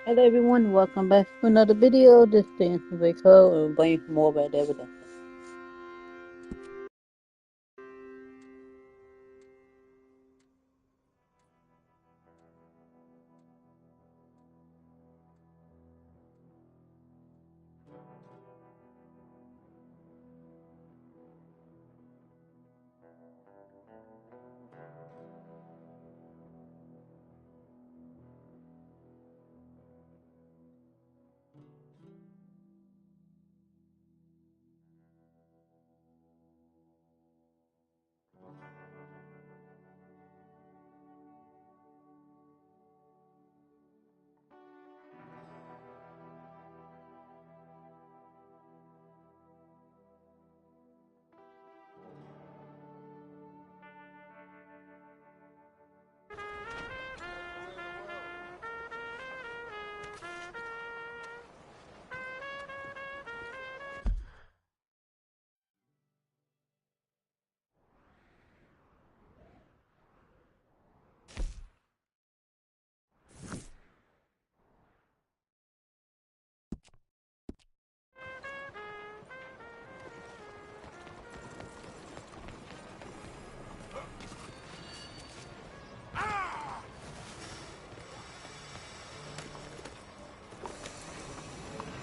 Hello everyone, welcome back to another video. This is the Instant Base Hub. We're bringing you more about evidence.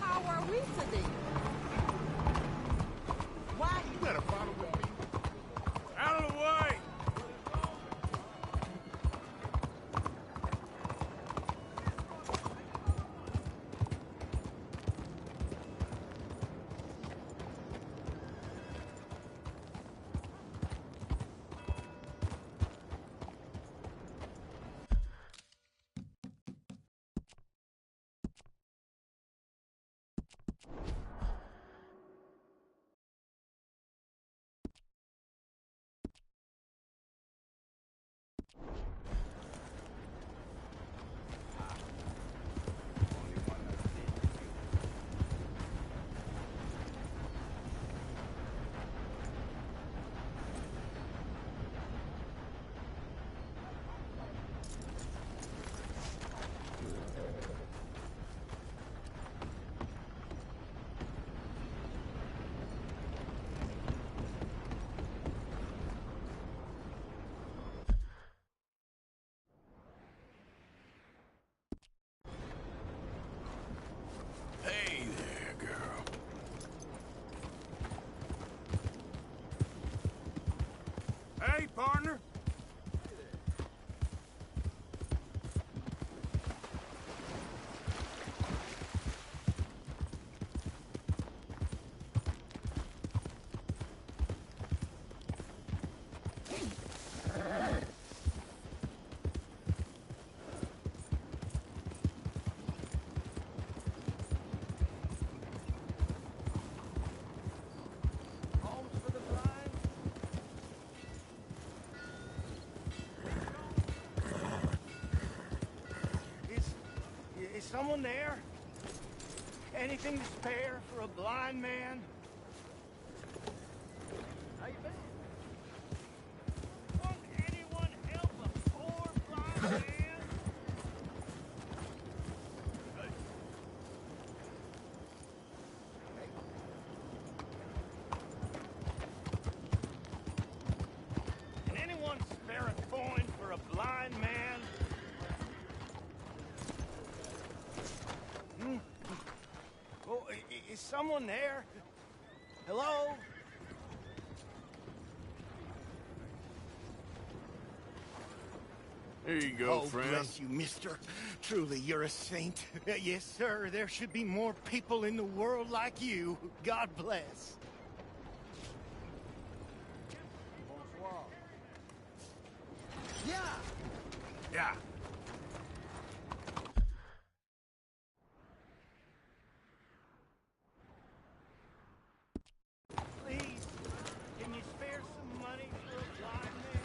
How are we today? Why? You better follow with me. Out of the way! Hey there, girl. Hey, partner. Homes for the blind? Is someone there? Anything to spare for a blind man? How you been? Won't anyone help a poor blind man? Can anyone spare a coin for a blind man? Hmm? Oh, is someone there? Hello? Here you go, Oh, friend. bless you, mister. Truly, you're a saint. Yes, sir. There should be more people in the world like you. God bless. Bonsoir. Yeah. Yeah. Please, can you spare some money for a blind man?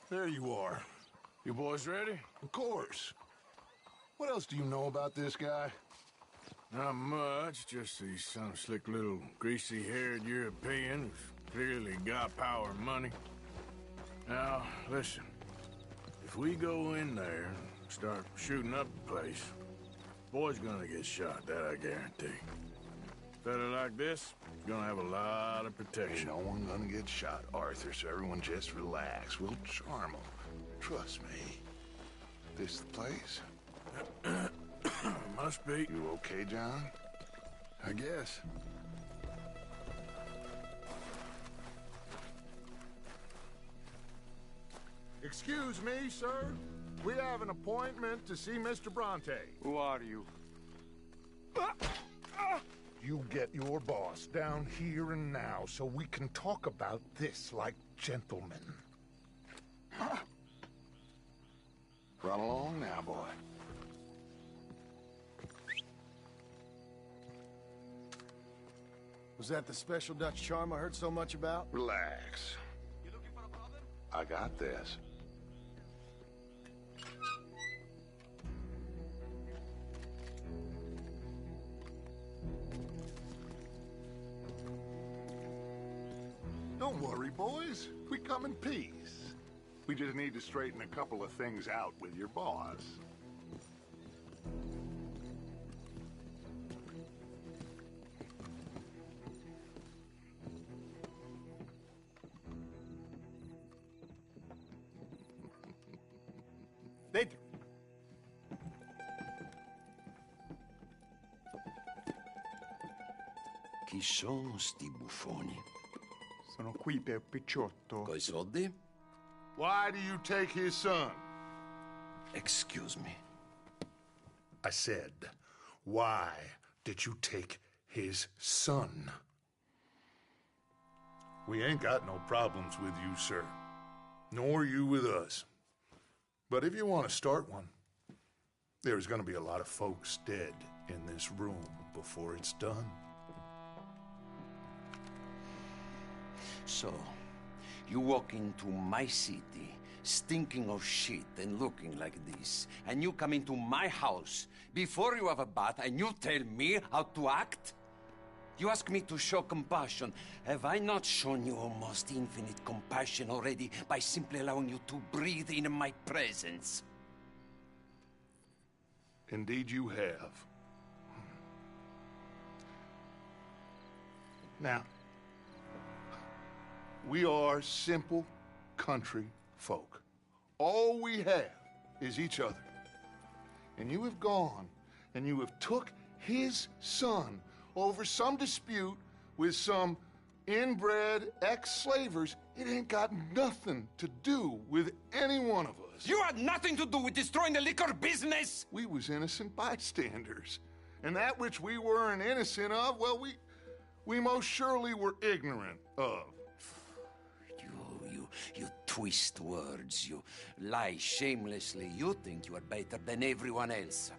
There you are. You boys ready? Of course. What else do you know about this guy? Not much, just he's some slick little greasy-haired European who's clearly got power and money. Now, listen. If we go in there and start shooting up the place, boy's gonna get shot, that I guarantee. Fella like this is gonna have a lot of Ain't protection. no one gonna get shot, Arthur, so everyone just relax. We'll charm him. Trust me. This the place? Must be. You okay, John? I guess. Excuse me, sir. We have an appointment to see Mr. Bronte. Who are you? You get your boss down here and now so we can talk about this like gentlemen. Run along now, boy. Was that the special Dutch charm I heard so much about? Relax. You looking for a problem? I got this. Don't worry, boys. We come in peace. We just need to straighten a couple of things out with your boss. Dentro. Chi sono sti buffoni? Sono qui per Picciotto. Coi soldi? Why do you take his son? Excuse me. I said, why did you take his son? We ain't got no problems with you, sir. Nor you with us. But if you want to start one, there's gonna be a lot of folks dead in this room before it's done. So, you walk into my city, stinking of shit and looking like this, and you come into my house before you have a bath and you tell me how to act? You ask me to show compassion. Have I not shown you almost infinite compassion already by simply allowing you to breathe in my presence? Indeed you have. Now, we are simple country folk. All we have is each other. And you have gone and you have took his son over some dispute with some inbred ex-slavers. It ain't got nothing to do with any one of us. You had nothing to do with destroying the liquor business! We was innocent bystanders. And that which we weren't innocent of, well, we most surely were ignorant of. You twist words, you lie shamelessly. You think you are better than everyone else.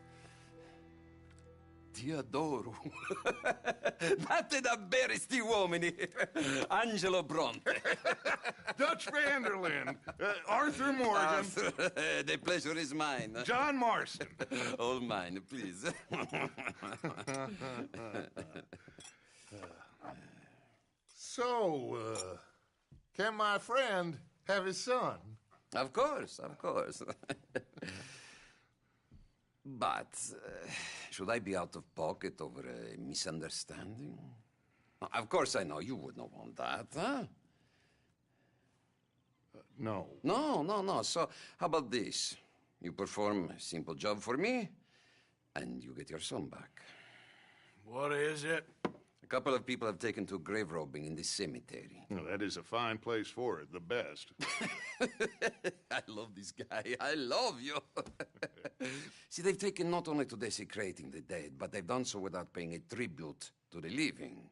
Ti adoro. Date da bere sti uomini. Angelo Bronte. Dutch Vanderlyn, Arthur Morgan, The pleasure is mine. John Marston. All mine, please. So, can my friend have his son? Of course, of course. But should I be out of pocket over a misunderstanding? Of course I know you would not want that, huh? No. No. So how about this? You perform a simple job for me, and you get your son back. What is it? A couple of people have taken to grave robbing in this cemetery. Well, that is a fine place for it, the best. I love this guy. I love you. See, they've taken not only to desecrating the dead, but they've done so without paying a tribute to the living.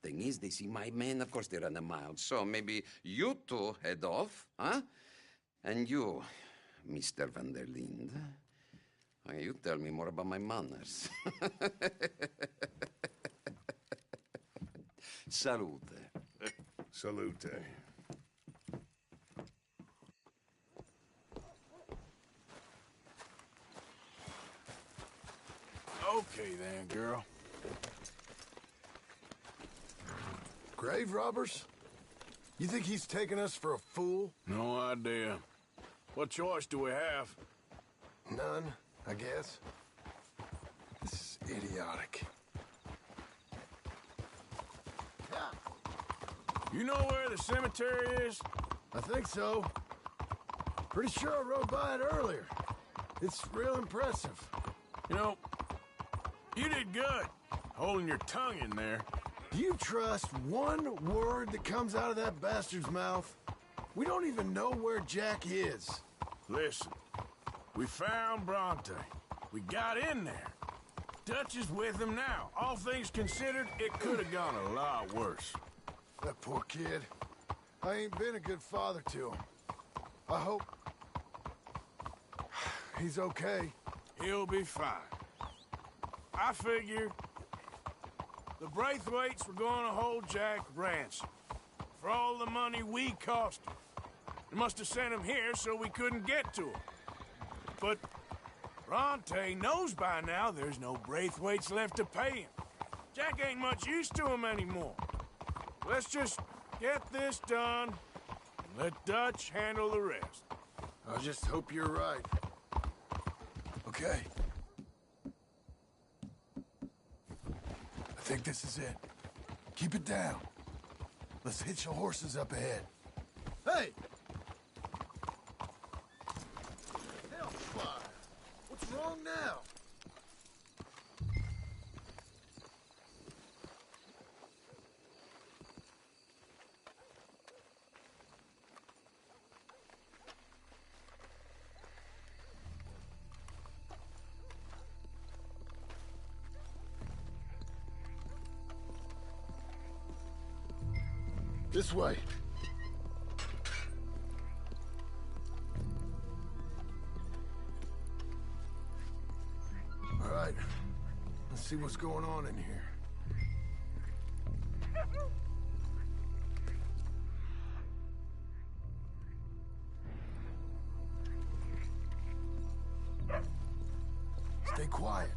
Thing is, they see my men, of course they run a mile. So maybe you two head off, huh? And you, Mr. Van der Linde, you tell me more about my manners. Salute. Salute. Okay then, girl. Grave robbers? You think he's taking us for a fool? No idea. What choice do we have? None, I guess. This is idiotic. You know where the cemetery is? I think so. Pretty sure I rode by it earlier. It's real impressive. You know, you did good, holding your tongue in there. Do you trust one word that comes out of that bastard's mouth? We don't even know where Jack is. Listen, we found Bronte. We got in there. Dutch is with him now. All things considered, it could have gone a lot worse. That poor kid. I ain't been a good father to him. I hope he's okay. He'll be fine. I figured the Braithwaites were going to hold Jack ransom for all the money we cost him. They must have sent him here so we couldn't get to him. But Bronte knows by now there's no Braithwaites left to pay him. Jack ain't much use to him anymore. Let's just get this done and let Dutch handle the rest. I just hope you're right. Okay. I think this is it. Keep it down. Let's hitch the horses up ahead. Hey! Hellfire! What's wrong now? This way. All right. Let's see what's going on in here. Stay quiet.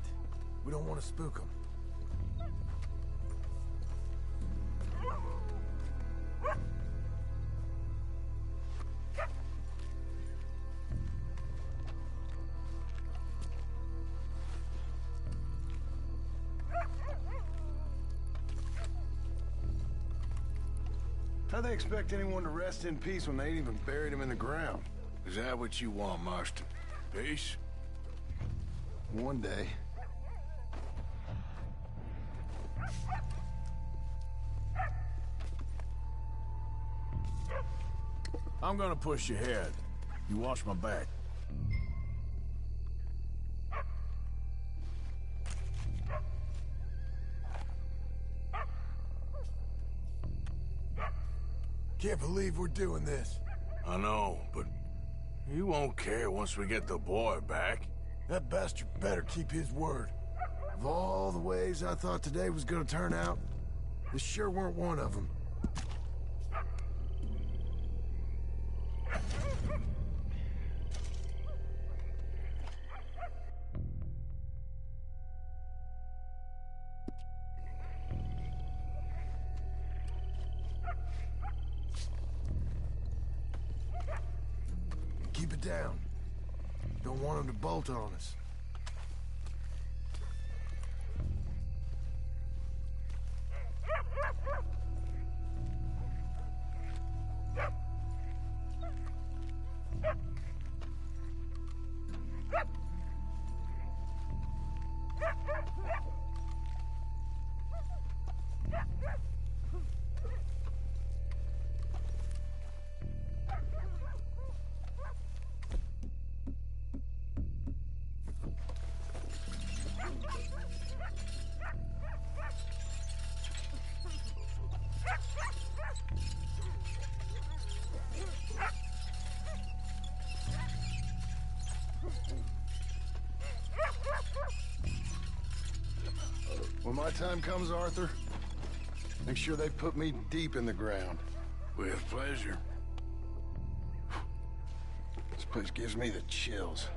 We don't want to spook them. How they expect anyone to rest in peace when they ain't even buried him in the ground? Is that what you want, Marston? Peace? One day. I'm gonna push you ahead. You watch my back. Can't believe we're doing this. I know, but you won't care once we get the boy back. That bastard better keep his word. Of all the ways I thought today was gonna turn out, this sure weren't one of them. Keep it down. Don't want him to bolt on us. When my time comes, Arthur, make sure they put me deep in the ground. With pleasure. This place gives me the chills.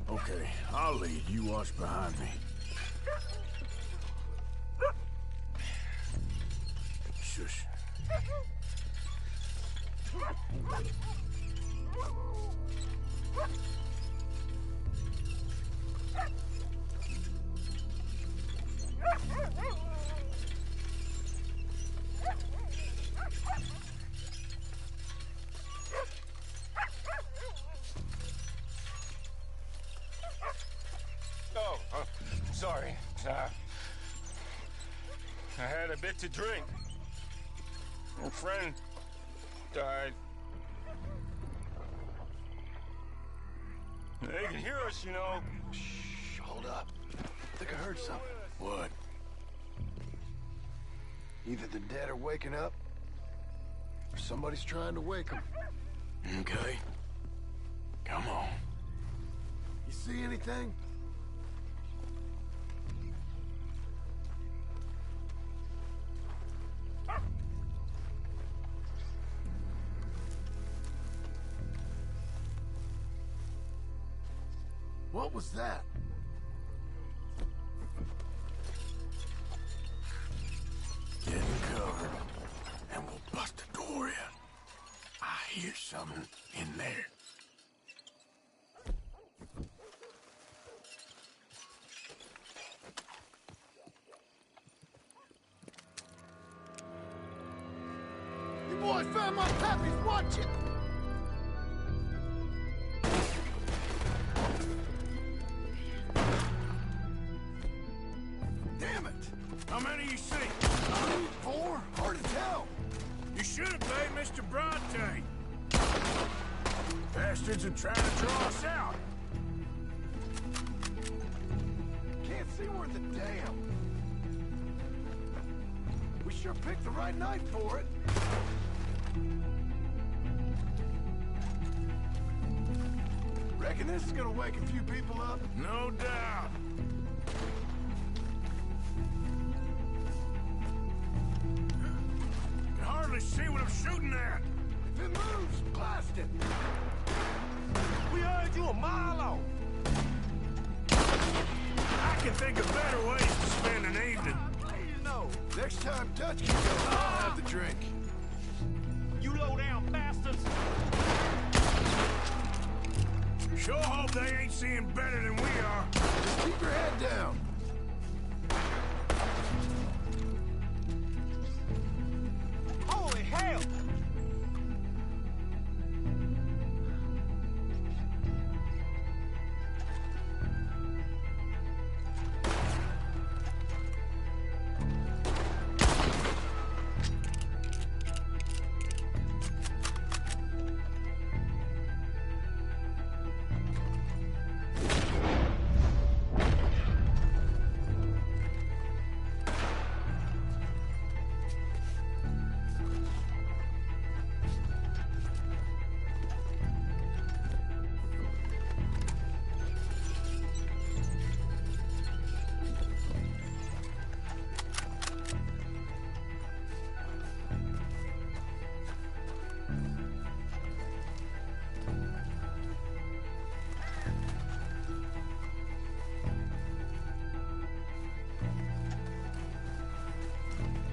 Okay, I'll lead. You watch behind me. Shush. Oh, sorry. I had a bit to drink. A friend died. They can hear us, you know. Shh, hold up. I think I heard something. What? Either the dead are waking up, or somebody's trying to wake them. Okay. Come on. You see anything? What was that? Getting covered, and we'll bust the door in. I hear something in there. You boys found my puppies, watch it! Damn it! How many you see? 4? Hard to tell. You should have paid Mr. Bronte. Bastards are trying to draw us out. Can't see worth a damn. We sure picked the right night for it. Reckon this is gonna wake a few people up? No doubt. Can hardly see what I'm shooting at. If it moves, blast it! We heard you a mile off. I can think of better ways to spend an evening. You know, next time Dutch can go, I'll have the drink. You low-down bastards. Sure hope they ain't seeing better than we are. Just keep your head down. Holy hell!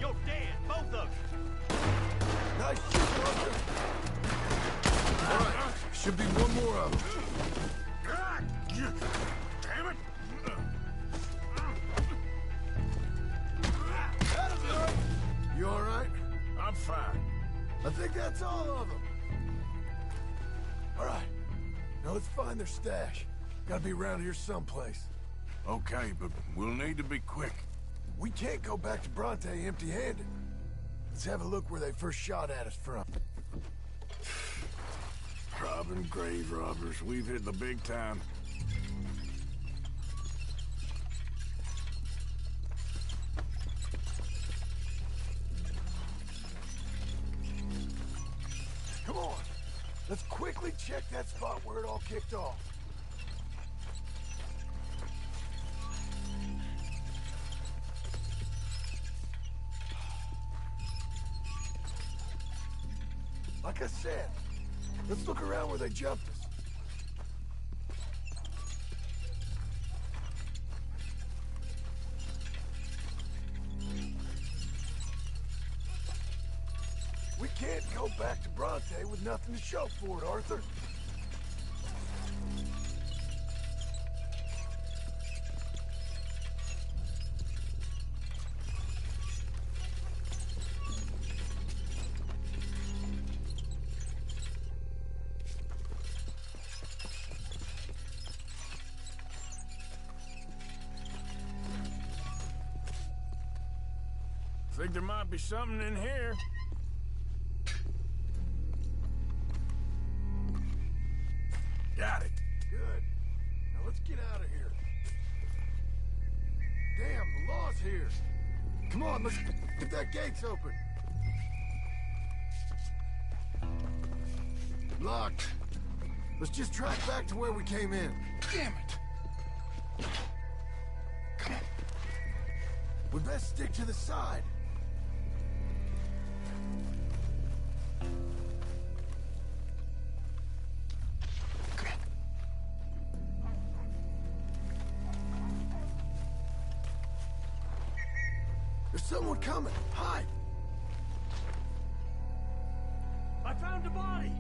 You're dead, both of you. Nice shit, Roger. All right, should be one more of them. Damn it! That'll do it. You all right? I'm fine. I think that's all of them. All right, now let's find their stash. Gotta be around here someplace. Okay, but we'll need to be quick. We can't go back to Bronte empty-handed. Let's have a look where they first shot at us from. Robbing grave robbers. We've hit the big time. Come on. Let's quickly check that spot where it all kicked off. Like I said, let's look around where they jumped us. can't go back to Bronte with nothing to show for it, Arthur. Think there might be something in here. Got it. Good. Now let's get out of here. Damn, the law's here. Come on, let's get that gate's open. Locked. Let's just track back to where we came in. Damn it! Come on. We best stick to the side. There's someone coming. Hide! I found a body!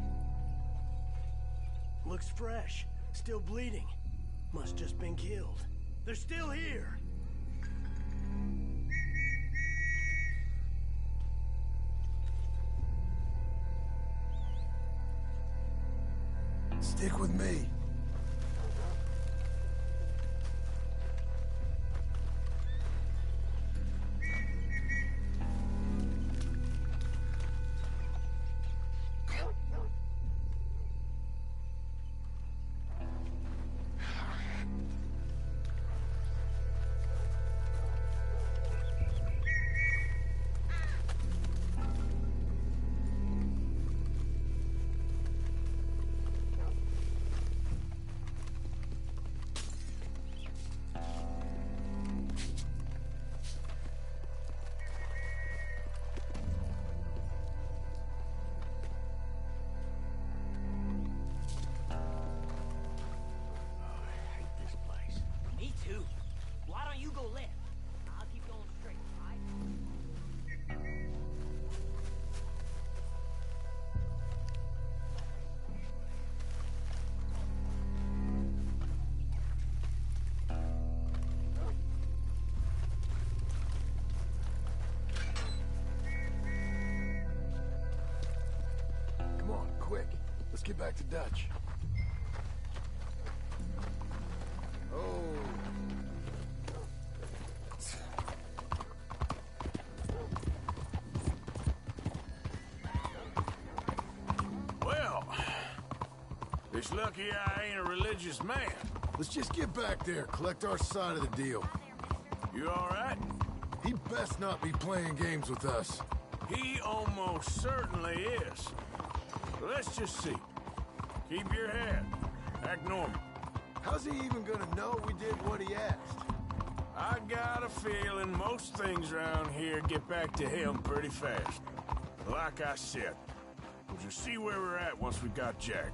Looks fresh. Still bleeding. Must just been killed. They're still here! Stick with me. Me too. Why don't you go left? I'll keep going straight, right? Come on, quick. Let's get back to Dutch. Oh. Well, it's lucky I ain't a religious man. Let's just get back there, collect our side of the deal. You all right? He best not be playing games with us. He almost certainly is. Let's just see. Keep your head. Act normal. How's he even gonna know we did what he asked? I got a feeling most things around here get back to him pretty fast. Like I said, we'll just see where we're at once we got Jack.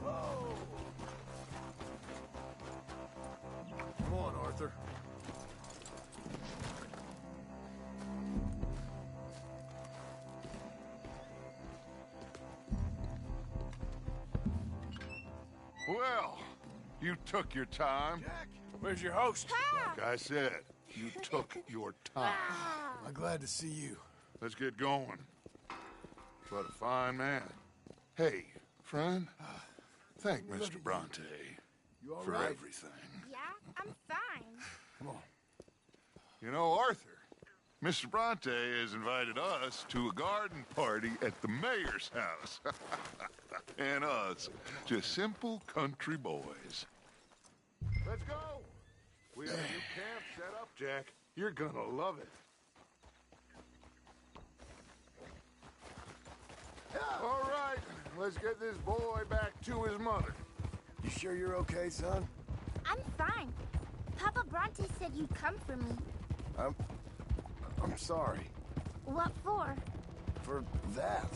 Oh. Come on, Arthur. Well, you took your time. Jack, Where's your host? Like I said, you took your time. I'm glad to see you. Let's get going. What a fine man. Hey, friend, thank Mr. Bronte You all for right? everything. Yeah, I'm fine. Come on. You know, Arthur, Mr. Bronte has invited us to a garden party at the mayor's house. And us, just simple country boys. Let's go. We have a new camp set up, Jack. You're gonna love it. All right, let's get this boy back to his mother. You sure you're okay, son? I'm fine. Papa Bronte said you'd come for me. I'm sorry. What for? For that.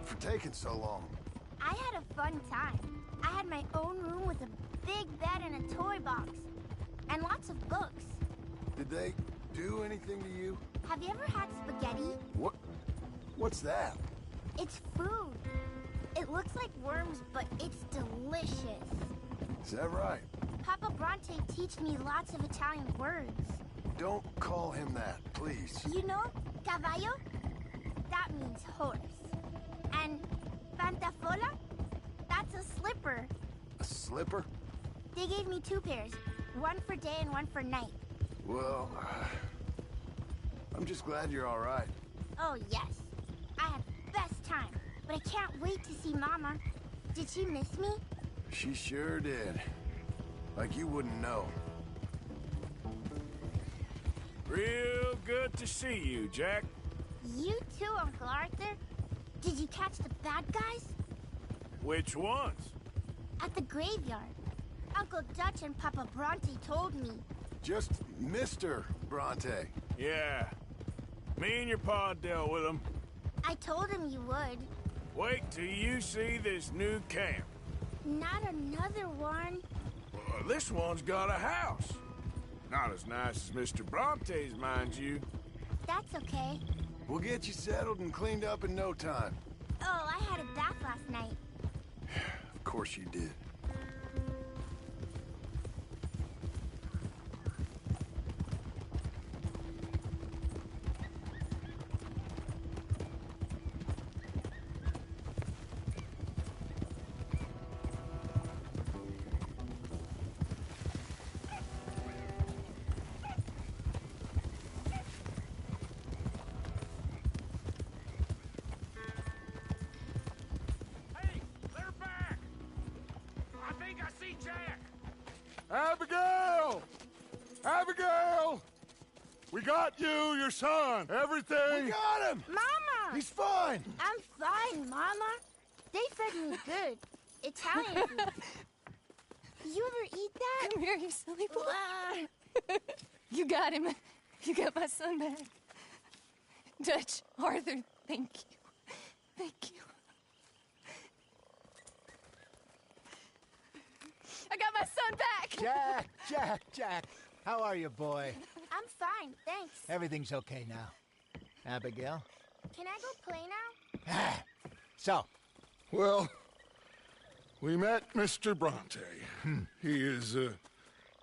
For taking so long. I had a fun time. I had my own room with a big bed and a toy box. And lots of books. Did they do anything to you? Have you ever had spaghetti? What? What's that? It's food. It looks like worms, but it's delicious. Is that right? Papa Bronte teach me lots of Italian words. Don't call him that, please. You know, caballo? That means horse. And pantafola? That's a slipper. A slipper? They gave me 2 pairs. One for day and one for night. Well, I'm just glad you're all right. Oh, yes. I had the best time. But I can't wait to see Mama. Did she miss me? She sure did. Like you wouldn't know. Real good to see you, Jack. You too, Uncle Arthur. Did you catch the bad guys? Which ones? At the graveyard. Uncle Dutch and Papa Bronte told me. Just Mr. Bronte. Yeah. Me and your pa dealt with them. I told him you would. Wait till you see this new camp. Not another one. Well, this one's got a house. Not as nice as Mr. Bronte's, mind you. That's okay. We'll get you settled and cleaned up in no time. Oh, I had a bath last night. Of course you did. Abigail! Abigail! We got you, your son, everything. We got him! Mama! He's fine! I'm fine, Mama. They fed me good. Italian food. You ever eat that? Come here, you silly boy. You got him. You got my son back. Dutch, Arthur, thank you. Thank you. I got my son back! Jack, how are you, boy? I'm fine, thanks. Everything's okay now. Abigail? Can I go play now? So? Well, we met Mr. Bronte. He is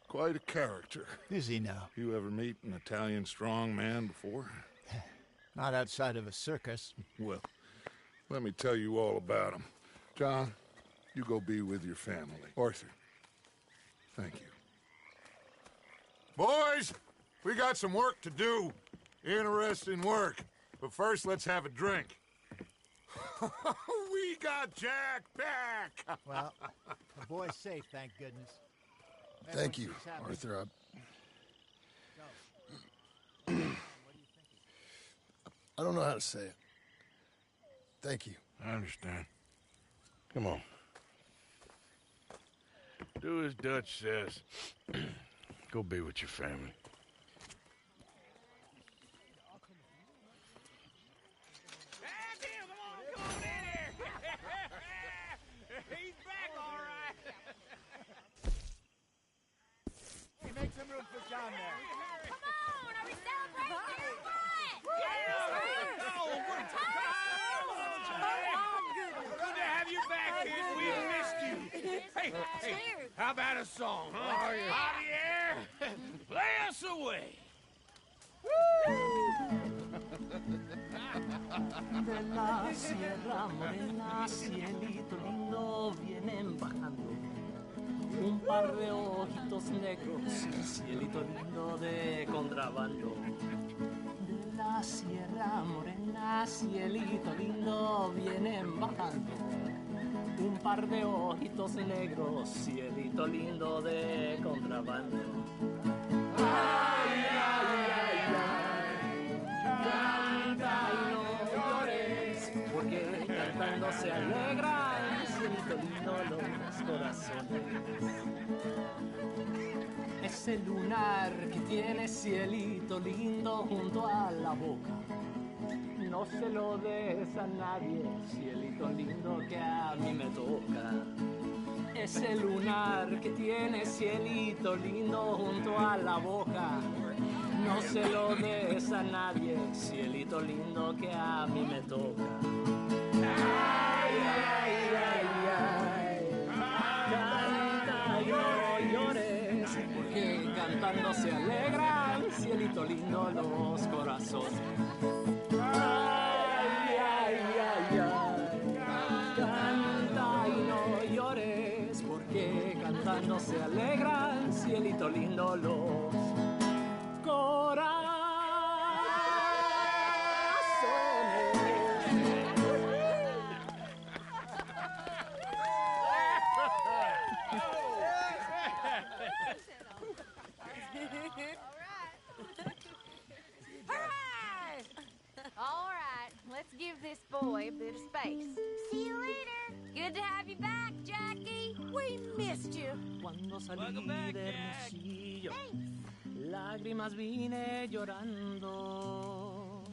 quite a character. Is he now? You ever meet an Italian strong man before? Not outside of a circus. Well, let me tell you all about him. John, you go be with your family. Arthur, thank you. Boys, we got some work to do. Interesting work. But first, let's have a drink. We got Jack back! Well, the boy's safe, thank goodness. Thank you, Arthur. I don't know how to say it. Thank you. I understand. Come on. Do as Dutch says. Go be with your family. He's back, all right. Hey, make some room for John there. Come on, are we celebrating or what? Good to have you back, kid. We missed you. Hey, how about a song, huh? Javier, play us away. De la Sierra Morena, cielito lindo, vienen bajando un par de ojitos negros, cielito lindo de contrabando. De la Sierra Morena, cielito lindo, vienen bajando un par de ojitos negros, cielito lindo de contrabando. Ay, ay, ay, ay, canta y no llores, porque cantando se alegran, cielito lindo, los corazones. Ese lunar que tiene cielito lindo junto a la boca, no se lo des a nadie, cielito lindo que a mí me toca. Ese lunar que tiene cielito lindo junto a la boca, No se lo des a nadie, cielito lindo que a mí me toca. Ay, ay, ay, ay. Canta y no llores, porque cantando se alegran, cielito lindo, los corazones. Ay, ay, ay, ay. Canta y no llores, porque cantando se alegran, cielito lindo, los corazones. All right, let's give this boy a bit of space. See you later. Good to have you back, Jackie. We missed you. Cuando salí de Hermosillo, lágrimas vine llorando.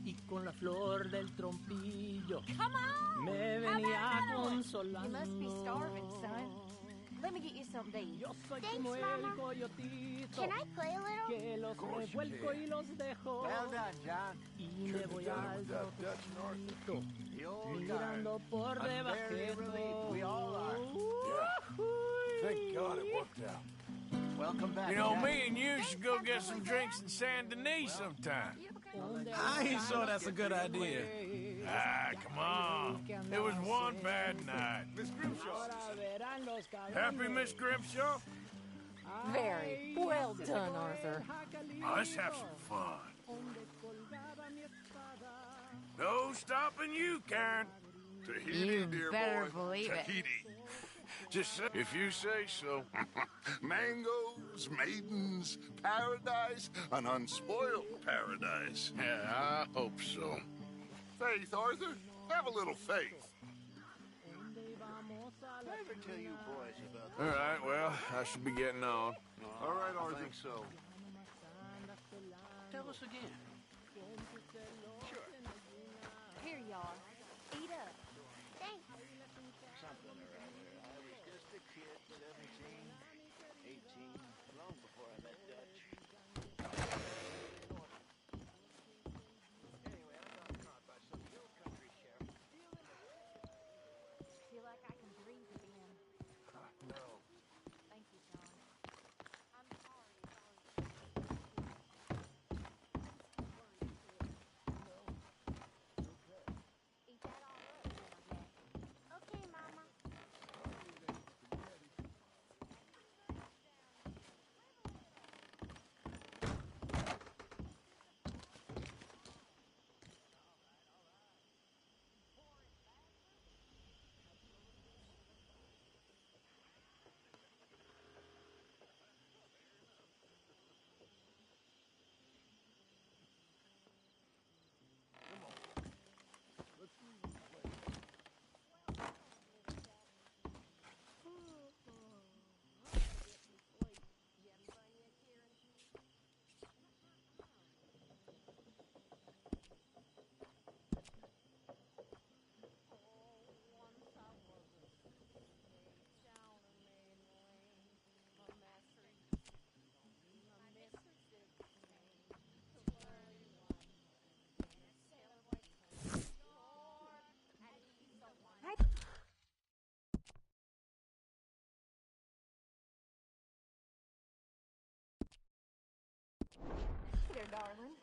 Y con la flor del trompillo Come on. me How venía about another one? consolando. You must be starving, son. Let me get you something to eat. Yo soy Thanks, como el Mama. coyotito Can I play a little? que los revuelco y los dejo. Well done, John. Y me voy al trocito, mirando por I'm very debajito. relieved. We all are. Thank God it worked out. Welcome back, You know, Jack. me and you should go get some drinks in Saint Denis sometime. I ain't sure that's a good idea. Ah, come on. It was one bad night. Miss Grimshaw. Happy, Miss Grimshaw? Very well done, Arthur. Oh, let's have some fun. No stopping you, Karen. Tahiti, You dear better boy. believe it. Tahiti. Just say, if you say so. Mangoes, maidens, paradise, an unspoiled paradise. Yeah, I hope so. Faith, Arthur. Have a little faith. Did I ever tell you boys about All right, well, I should be getting on. All right, I Arthur. think so. Tell us again. Here you are. Eat up. Thanks. Something or other. I was just a kid, 17, 18, long before I met Dutch. Anyway, I got caught by some hill country sheriff. Feel like I can breathe again. No. Thank you, John. I'm sorry. Eat that all up, Jack. Okay, Mama. Hey there, darling.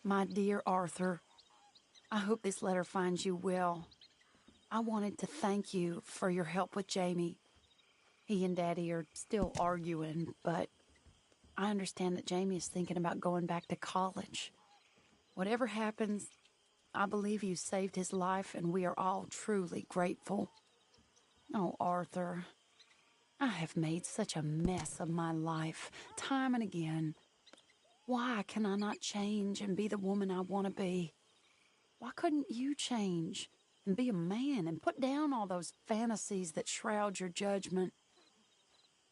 My dear Arthur, I hope this letter finds you well. I wanted to thank you for your help with Jamie. He and Daddy are still arguing, but I understand that Jamie is thinking about going back to college. Whatever happens, I believe you saved his life, and we are all truly grateful. Oh, Arthur, I have made such a mess of my life, time and again. Why can I not change and be the woman I want to be? Why couldn't you change and be a man and put down all those fantasies that shroud your judgment?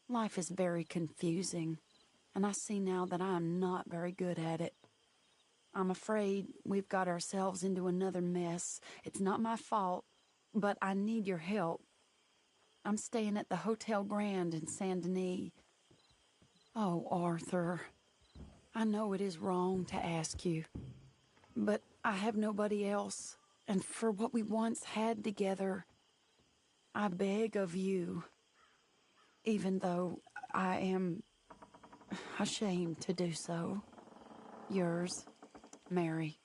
Life is very confusing, and I see now that I am not very good at it. I'm afraid we've got ourselves into another mess. It's not my fault, but I need your help. I'm staying at the Hotel Grand in Saint Denis. Oh, Arthur, I know it is wrong to ask you, but I have nobody else, and for what we once had together, I beg of you, even though I am ashamed to do so. Yours, Mary.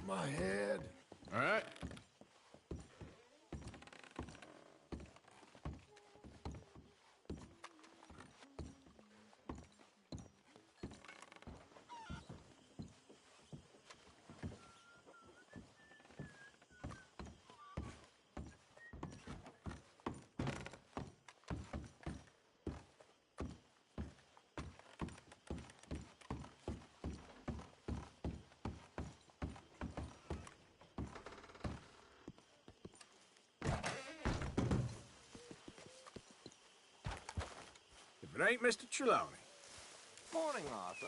My head. All right. If it ain't Mr. Trelawney. Morning, Arthur.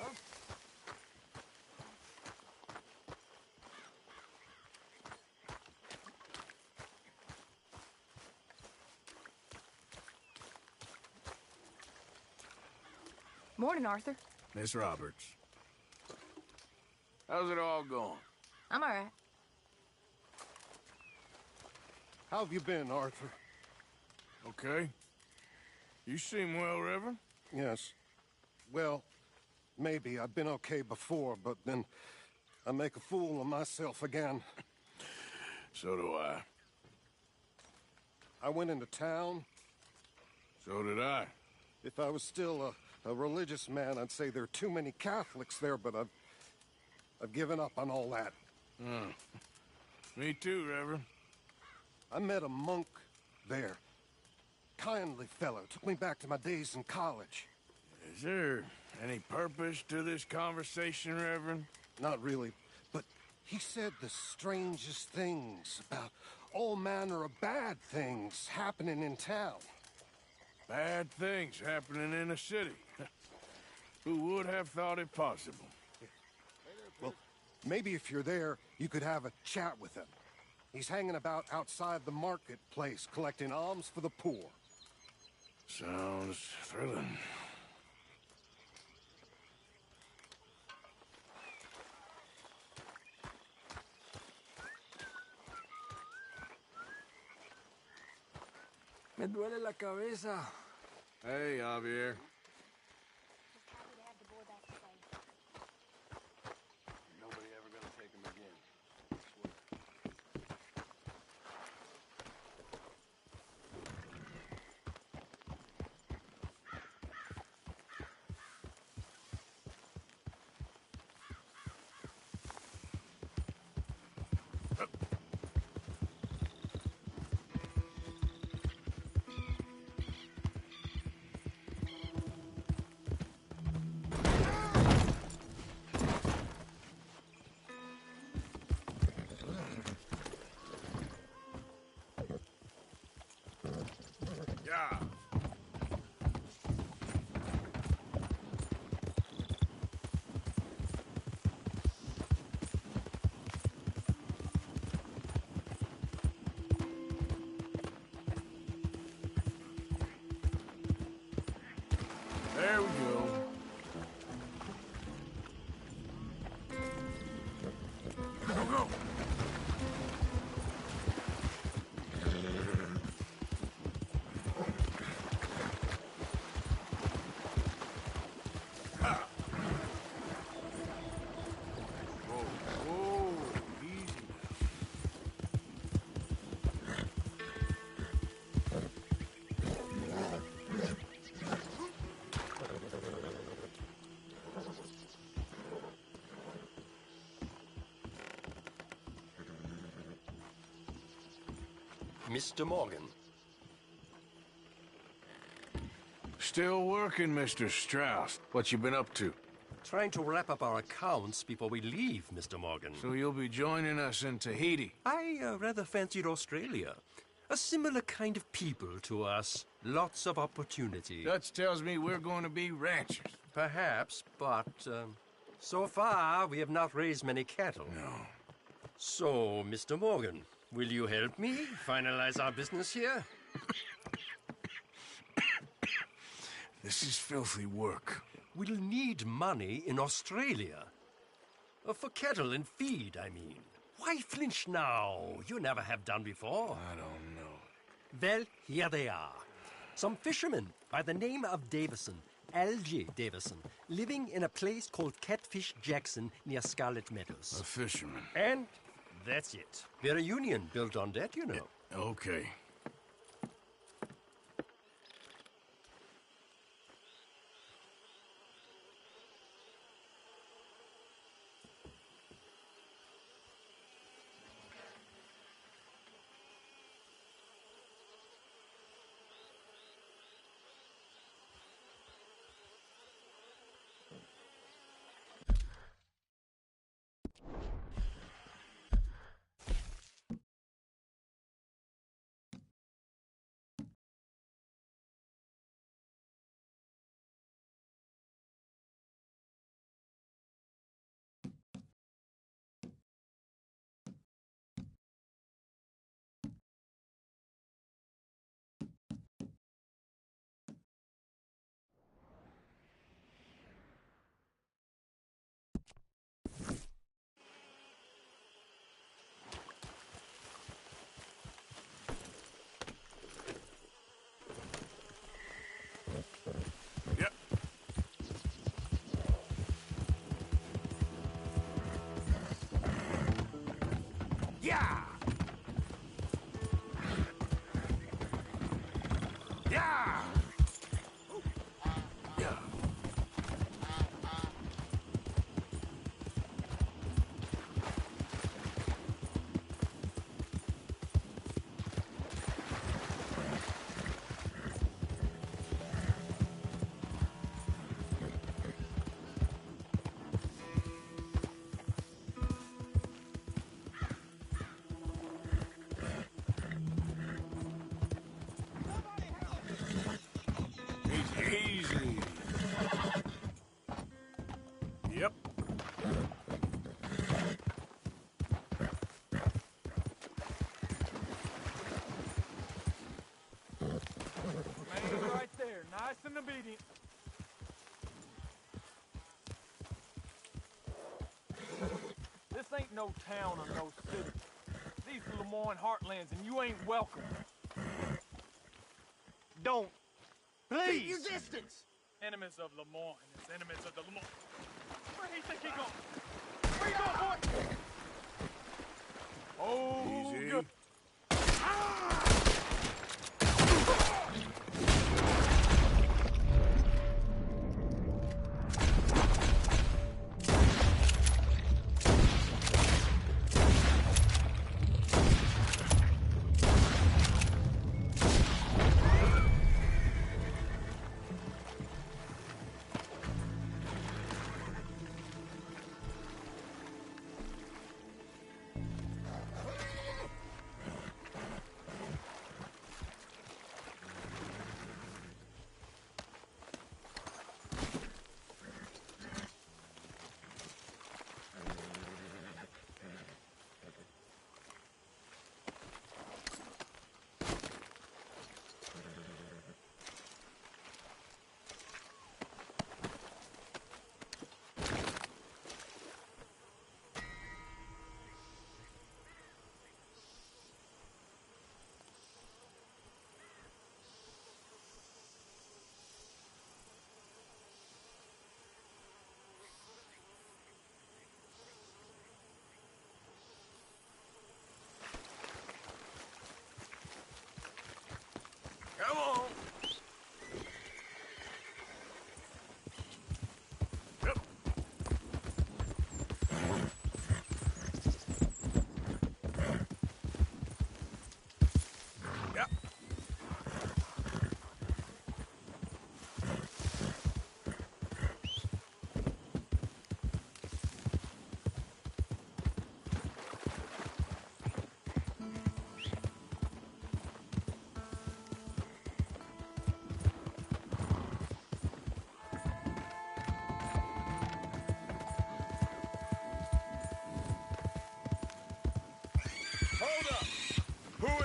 Morning, Arthur. Miss Roberts. How's it all going? I'm all right. How have you been, Arthur? Okay. You seem well, Reverend. Yes. Well, maybe. I've been okay before, but then I make a fool of myself again. So do I. I went into town. So did I. If I was still a religious man, I'd say there are too many Catholics there, but I've given up on all that. Me too, Reverend. I met a monk there. Kindly fellow. Took me back to my days in college. Is there any purpose to this conversation, Reverend? Not really, but he said the strangest things about all manner of bad things happening in town. Bad things happening in a city. Who would have thought it possible? Well, maybe if you're there, you could have a chat with him. He's hanging about outside the marketplace, collecting alms for the poor. Sounds thrilling. Me duele la cabeza. Hey, Javier. Nobody ever gonna take him again. There we go. Go, go! Mr. Morgan. Still working, Mr. Strauss. What you been up to? Trying to wrap up our accounts before we leave, Mr. Morgan. So you'll be joining us in Tahiti? I rather fancied Australia. A similar kind of people to us. Lots of opportunity. Dutch tells me we're going to be ranchers. Perhaps, but so far we have not raised many cattle. No. So, Mr. Morgan, will you help me finalize our business here? This is filthy work. We'll need money in Australia. For cattle and feed, I mean. Why flinch now? You never have done before. I don't know. Well, here they are. Some fishermen by the name of Davison, L.J. Davison, living in a place called Catfish Jackson near Scarlet Meadows. A fisherman. And that's it. We're a union built on that, you know. Okay. Yeah! Yeah! Yeah. Easy. Yep. Man, right there, nice and obedient. This ain't no town or no city. These are Lemoyne heartlands, and you ain't welcome. Don't. Please! Keep your distance! Enemies of Lemoyne is enemies of the Lemoyne. Where do you think he going? Where you going, boy? Oh, Easy. good.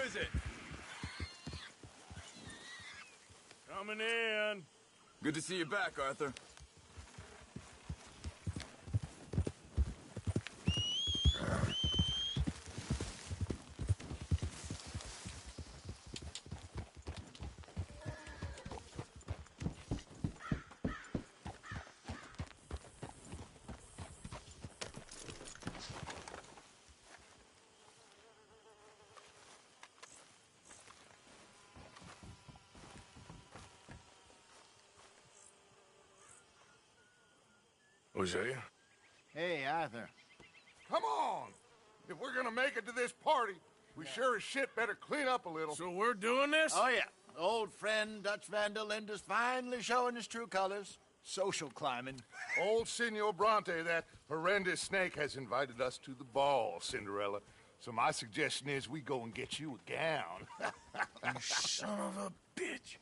is it? Coming in. Good to see you back, Arthur. Hosea? Hey, Arthur. Come on! If we're gonna make it to this party, we sure as shit better clean up a little. So we're doing this? Oh, yeah. Old friend Dutch Van der Linde is finally showing his true colors. Social climbing. Old Senor Bronte, that horrendous snake, has invited us to the ball, Cinderella. So my suggestion is we go and get you a gown. You son of a bitch.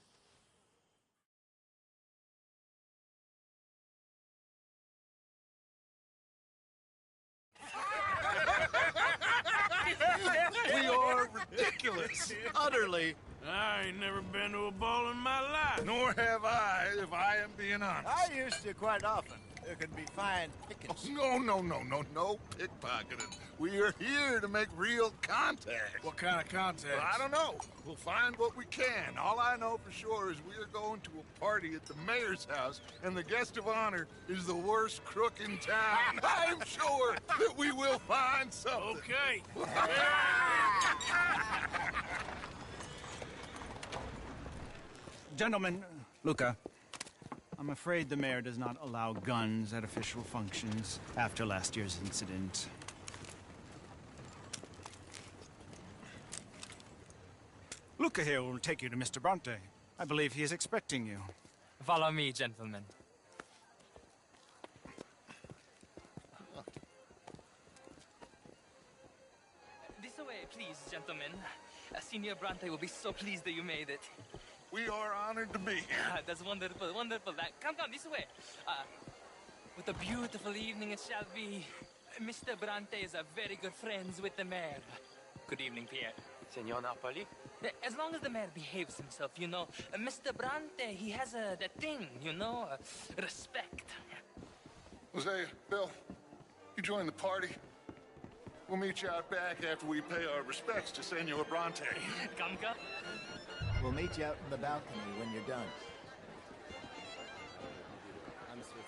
We are ridiculous. Utterly. I ain't never been to a ball in my life. Nor have I, if I am being honest. I used to quite often. There can be fine pickets. Oh, no pickpocketing. We are here to make real contact. What kind of contact? Well, I don't know. We'll find what we can. All I know for sure is we are going to a party at the mayor's house, and the guest of honor is the worst crook in town. I'm sure that we will find something. Okay. Gentlemen, Luca, I'm afraid the mayor does not allow guns at official functions after last year's incident. Luca here will take you to Mr. Bronte. I believe he is expecting you. Follow me, gentlemen. This way, please, gentlemen. Senior Bronte will be so pleased that you made it. We are honored to be here. That's wonderful, wonderful. Come, this way. What a beautiful evening it shall be. Mr. Bronte is a very good friends with the mayor. Good evening, Pierre. Senor Napoli? As long as the mayor behaves himself, you know. Mr. Bronte, he has that thing, you know, respect. Hosea, Bill, you join the party. We'll meet you out back after we pay our respects to Senor Bronte. Come. We'll meet you out in the balcony when you're done. I'm Swiss.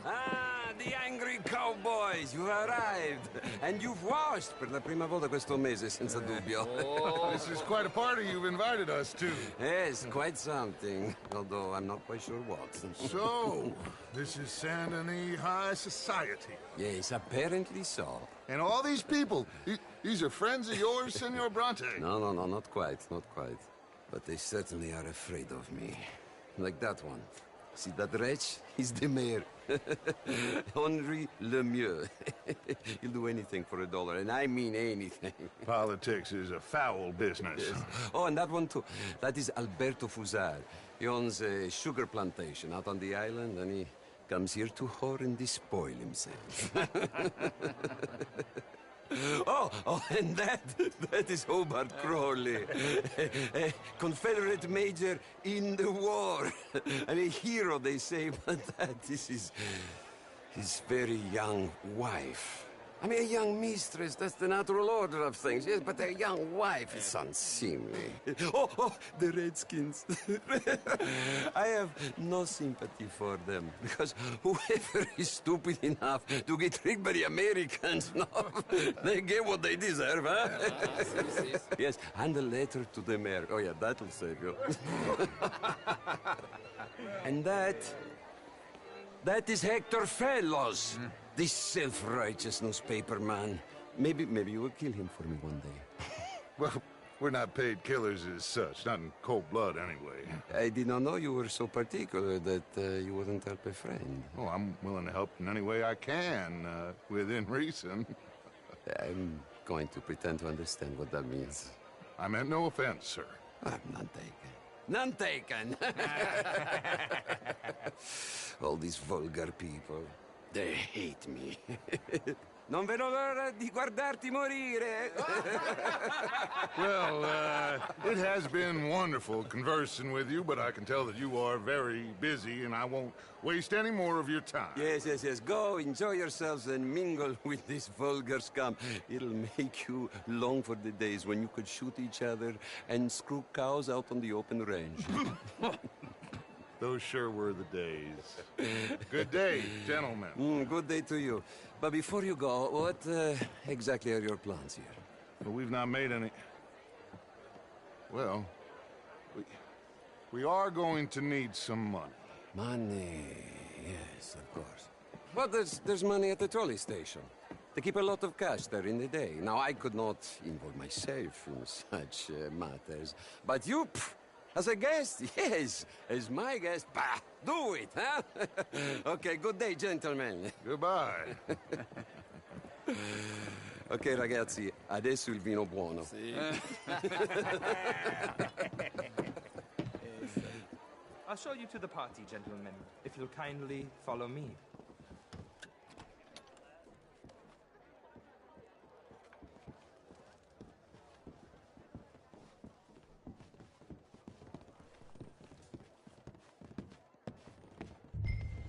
Ah, the angry cowboys, you arrived. And you've washed per la prima volta questo mese, senza dubbio. Oh, this is quite a party you've invited us to. Yes, quite something. Although I'm not quite sure what. So, this is Saint Denis High Society. Yes, apparently so. And all these people, these are friends of yours, Senor Bronte? No, not quite, not quite. But they certainly are afraid of me. Like that one. See that wretch? He's the mayor. Henri Lemieux. He'll do anything for $1, and I mean anything. Politics is a foul business. Yes. Oh, and that one too. That is Alberto Fusar. He owns a sugar plantation out on the island, and he comes here to whore and despoil himself. Oh, and that is Hobart Crawley, a Confederate major in the war, and a hero, they say, but that is his very young wife. I mean, a young mistress, that's the natural order of things, yes, but a young wife is unseemly. Oh, the Redskins. I have no sympathy for them, because whoever is stupid enough to get tricked by the Americans, no, they get what they deserve, huh? Yes, and a letter to the mayor. Oh, yeah, that'll save you. And that is Hector Fellows. This self-righteous newspaper man. Maybe you will kill him for me one day. Well, We're not paid killers as such, not in cold blood anyway. I did not know you were so particular that you wouldn't help a friend. Oh, I'm willing to help in any way I can, within reason. I'm going to pretend to understand what that means. I meant no offense, sir. I'm none taken. None taken! All these vulgar people, they hate me. Non vedo l'ora di guardarti morire. Well, it has been wonderful conversing with you, but I can tell that you are very busy, and I won't waste any more of your time. Yes. Go, enjoy yourselves, and mingle with this vulgar scum. It'll make you long for the days when you could shoot each other and screw cows out on the open range. Those sure were the days. Good day, gentlemen. Good day to you. But before you go, what exactly are your plans here? Well, we've not made any... Well, we are going to need some money. Money, yes, of course. But there's money at the trolley station. They keep a lot of cash there in the day. Now, I could not involve myself in such matters. But you... As a guest? Yes. As my guest? Bah! Do it, huh? Okay, good day, gentlemen. Goodbye. Ok, ragazzi, adesso il vino buono. Sì. I'll show you to the party, gentlemen, if you'll kindly follow me.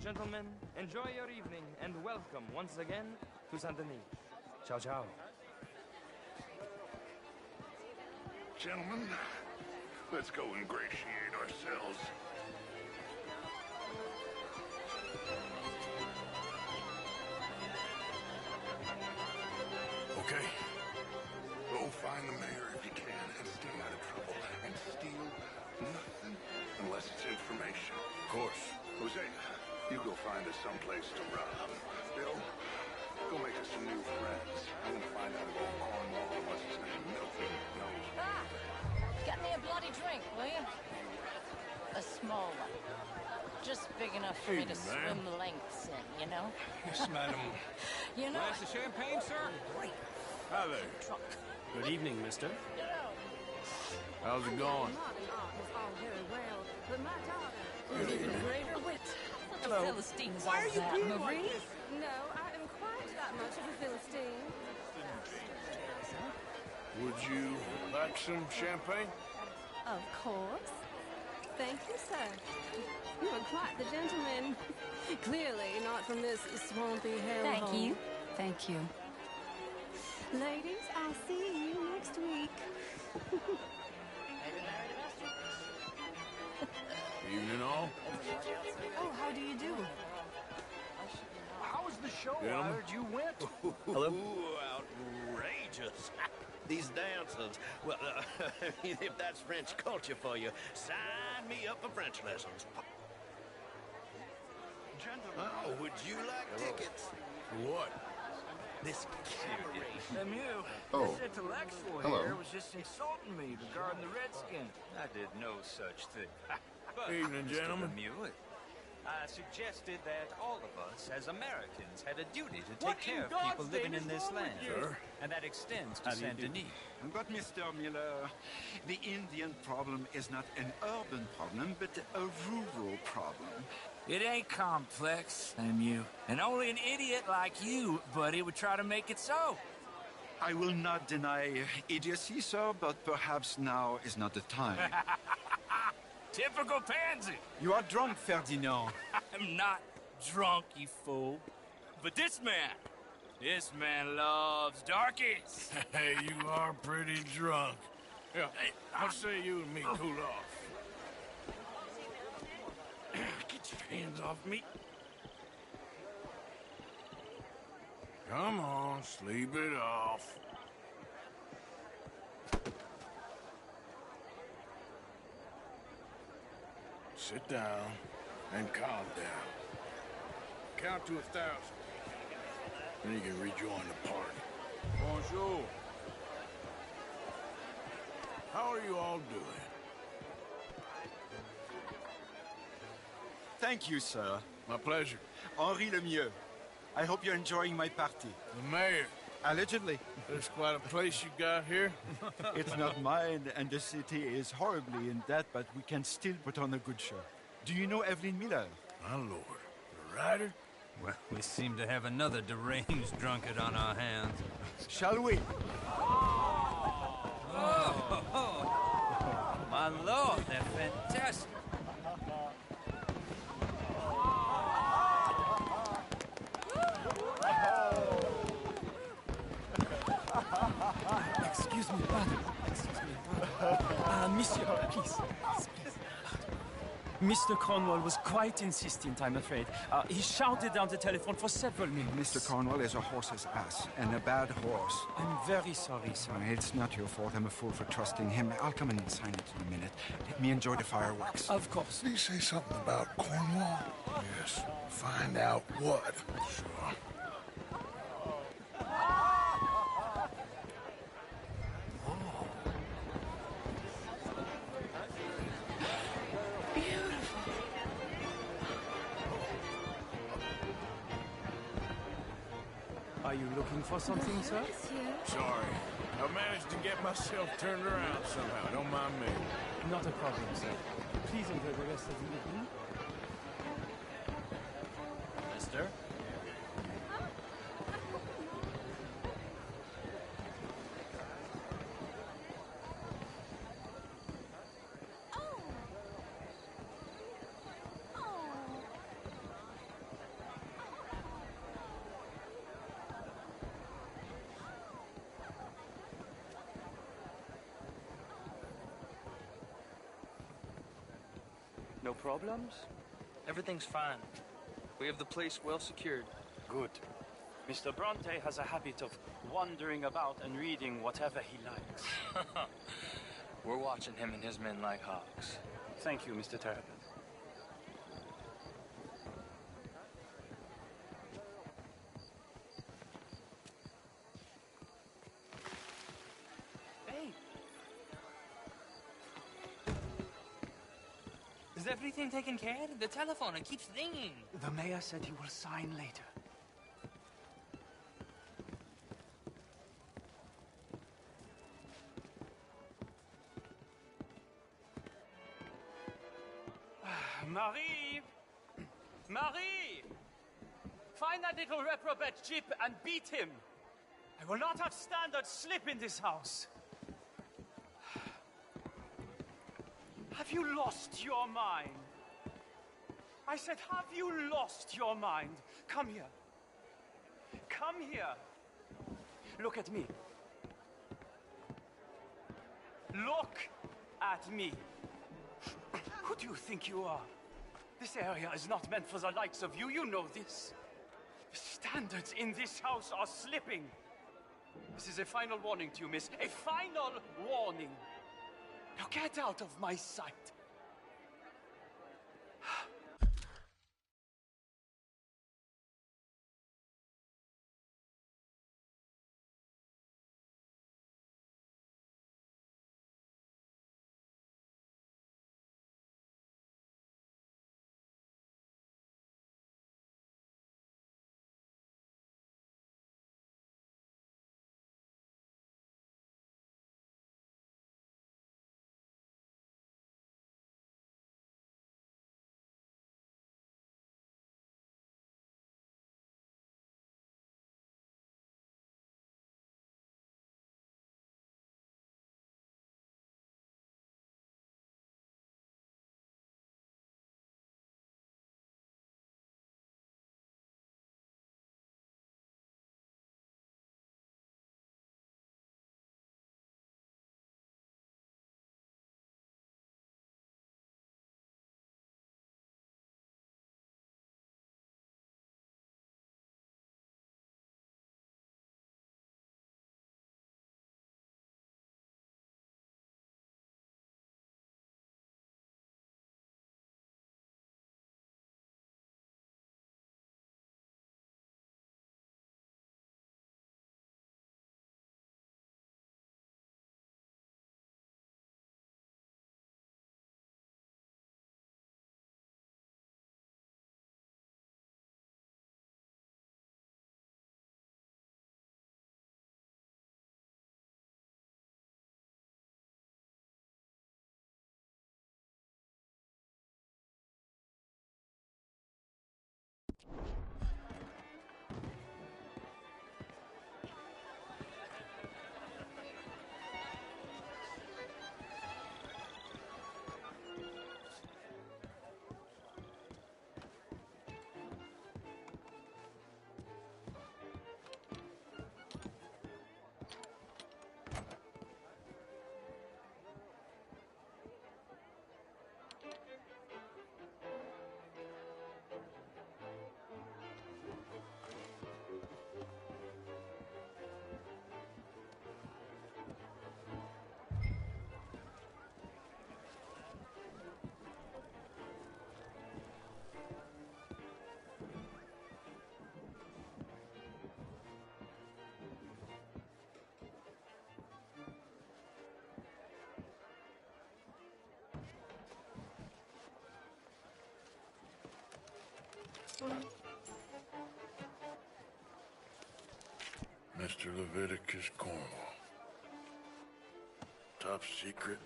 Gentlemen, enjoy your evening and welcome once again to Saint Denis. Ciao, ciao. Gentlemen, let's go ingratiate ourselves. Okay. Go find the mayor if you can and stay out of trouble. And steal nothing unless it's information. Of course. Jose, you go find us someplace to rob. Bill, go make us some new friends. I'm gonna find out about Cornwall and what's his name. Milton knows. Get me a bloody drink, will you? A small one. Just big enough for me to swim lengths in, you know? Yes, madam. You know... Glass of champagne, sir? Hi there. Good evening, mister. How's it going? Good evening. Greater wit. Hello. Philistines. Why are you that, being Marie? like this? No, I am quite that much of a Philistine. Would you like some champagne? Of course. Thank you, sir. You are quite the gentleman. Clearly not from this swampy hellhole. Thank you. Thank you. Ladies, I'll see you next week. Evening all. Oh, how do you do? How was the show? I Gentlemen. heard you went. Hello? Ooh, outrageous. These dancers. Well, if that's French culture for you, sign me up for French lessons. Gentlemen. Oh, would you like tickets? What? This cabaret. Lemieux, Oh. this intellectual Hello. here was just insulting me regarding the Redskins. I did no such thing. But, Evening, Mr. gentlemen. Lemieux, I suggested that all of us, as Americans, had a duty to What take care in of God's people living name in is this wrong with land. you? Sir? And that extends How to do you Saint do? Denis. But, Mr. Miller, the Indian problem is not an urban problem, but a rural problem. It ain't complex, Lemieux. And only an idiot like you, buddy, would try to make it so. I will not deny idiocy, sir, but perhaps now is not the time. Typical pansy. You are drunk, Ferdinand. I'm not drunk, you fool. But this man loves darkies. Hey, you are pretty drunk. Yeah, hey, I'll say you and me cool off. Get your hands off me. Come on, sleep it off. Sit down and calm down. Count to 1,000. Then you can rejoin the party. Bonjour. How are you all doing? Thank you, sir. My pleasure. Henri Lemieux. I hope you're enjoying my party. The mayor. Allegedly. There's quite a place you got here. It's not mine, and the city is horribly in debt, but we can still put on a good show. Do you know Evelyn Miller? My lord. The writer? Well, we seem to have another deranged drunkard on our hands. Shall we? Oh, my lord, they're fantastic. Excuse me, pardon. Excuse me, pardon. Monsieur, please. Mr. Cornwall was quite insistent, I'm afraid. He shouted down the telephone for several minutes. Mr. Cornwall is a horse's ass, and a bad horse. I'm very sorry, sir. It's not your fault. I'm a fool for trusting him. I'll come and sign it in a minute. Let me enjoy the fireworks. Of course. Did he say something about Cornwall? Yes. Find out what. Sure. Are you looking for something, sir? Sorry. I managed to get myself turned around somehow. Don't mind me. Not a problem, sir. Please enjoy the rest of the evening. Mister? No problems? Everything's fine. We have the place well secured. Good. Mr. Bronte has a habit of wandering about and reading whatever he likes. We're watching him and his men like hawks. Thank you, Mr. Terrapin. Hey! Is everything taken care of? The telephone, it keeps ringing. The mayor said he will sign later. Marie! Marie! Find that little reprobate Jip and beat him! I will not have standards slip in this house! Have you lost your mind? I said, have you lost your mind? Come here. Come here. Look at me. Look at me. Who do you think you are? This area is not meant for the likes of you. You know this. The standards in this house are slipping. This is a final warning to you, miss. A final warning. Now get out of my sight. Mr. Leviticus Cornwall. Top secret.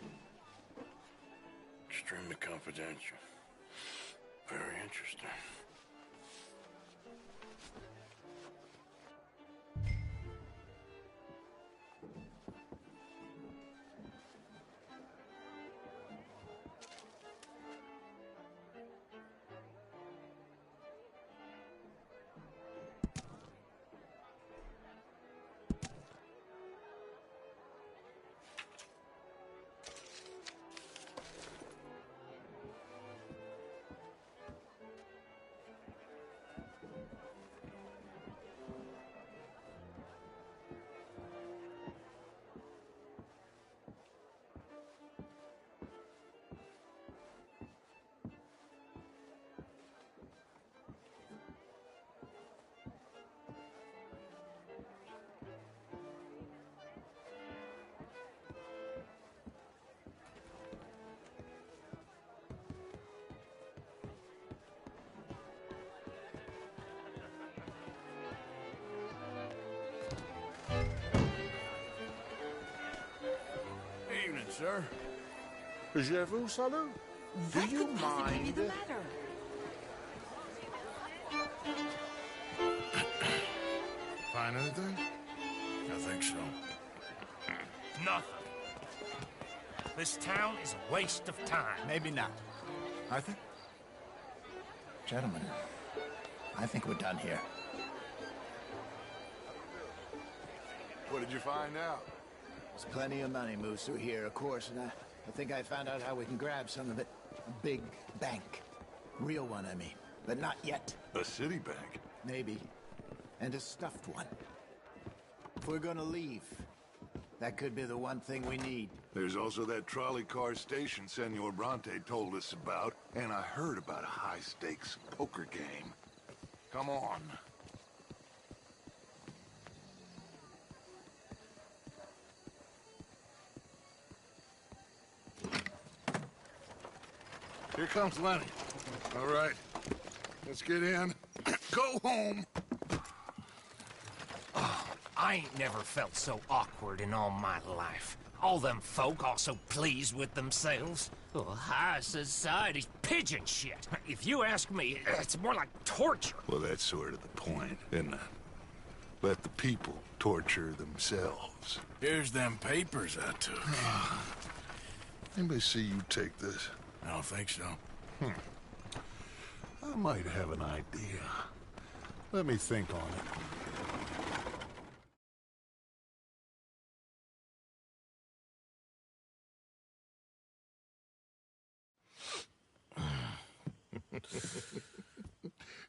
Extremely confidential. Very interesting. Evening, sir. Je vous salue. Do you mind? Find anything? I think so. Nothing. This town is a waste of time. Maybe not. Arthur? Gentlemen, I think we're done here. What did you find out? There's plenty of money moves through here, of course, and I think I found out how we can grab some of it. A big bank. Real one, I mean. But not yet. A city bank? Maybe. And a stuffed one. If we're gonna leave, that could be the one thing we need. There's also that trolley car station Senor Bronte told us about, and I heard about a high-stakes poker game. Come on. Here comes Lenny. All right, let's get in. Go home. I ain't never felt so awkward in all my life. All them folk all so pleased with themselves. Oh, high society's pigeon shit. If you ask me, it's more like torture. Well, that's sort of the point, isn't it? Let the people torture themselves. Here's them papers I took. Anybody see you take this? I don't think so. I might have an idea. Let me think on it.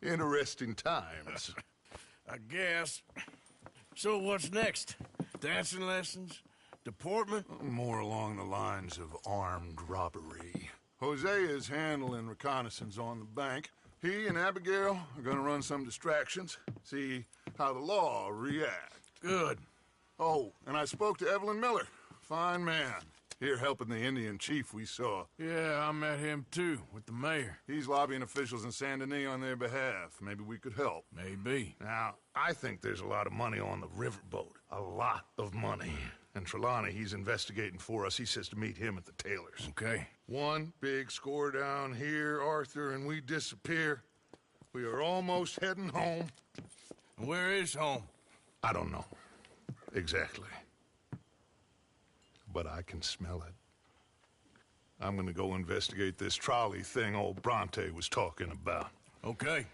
Interesting times. I guess. So what's next? Dancing lessons? Deportment? More along the lines of armed robbery. Hosea is handling reconnaissance on the bank. He and Abigail are gonna run some distractions, see how the law reacts. Good. Oh, and I spoke to Evelyn Miller. Fine man. Here helping the Indian chief we saw. Yeah, I met him too, with the mayor. He's lobbying officials in Saint Denis on their behalf. Maybe we could help. Maybe. Now, I think there's a lot of money on the riverboat. A lot of money. And Trelawney, he's investigating for us. He says to meet him at the Taylor's. Okay. One big score down here, Arthur, and we disappear. We are almost heading home. Where is home? I don't know. Exactly. But I can smell it. I'm gonna go investigate this trolley thing old Bronte was talking about. Okay.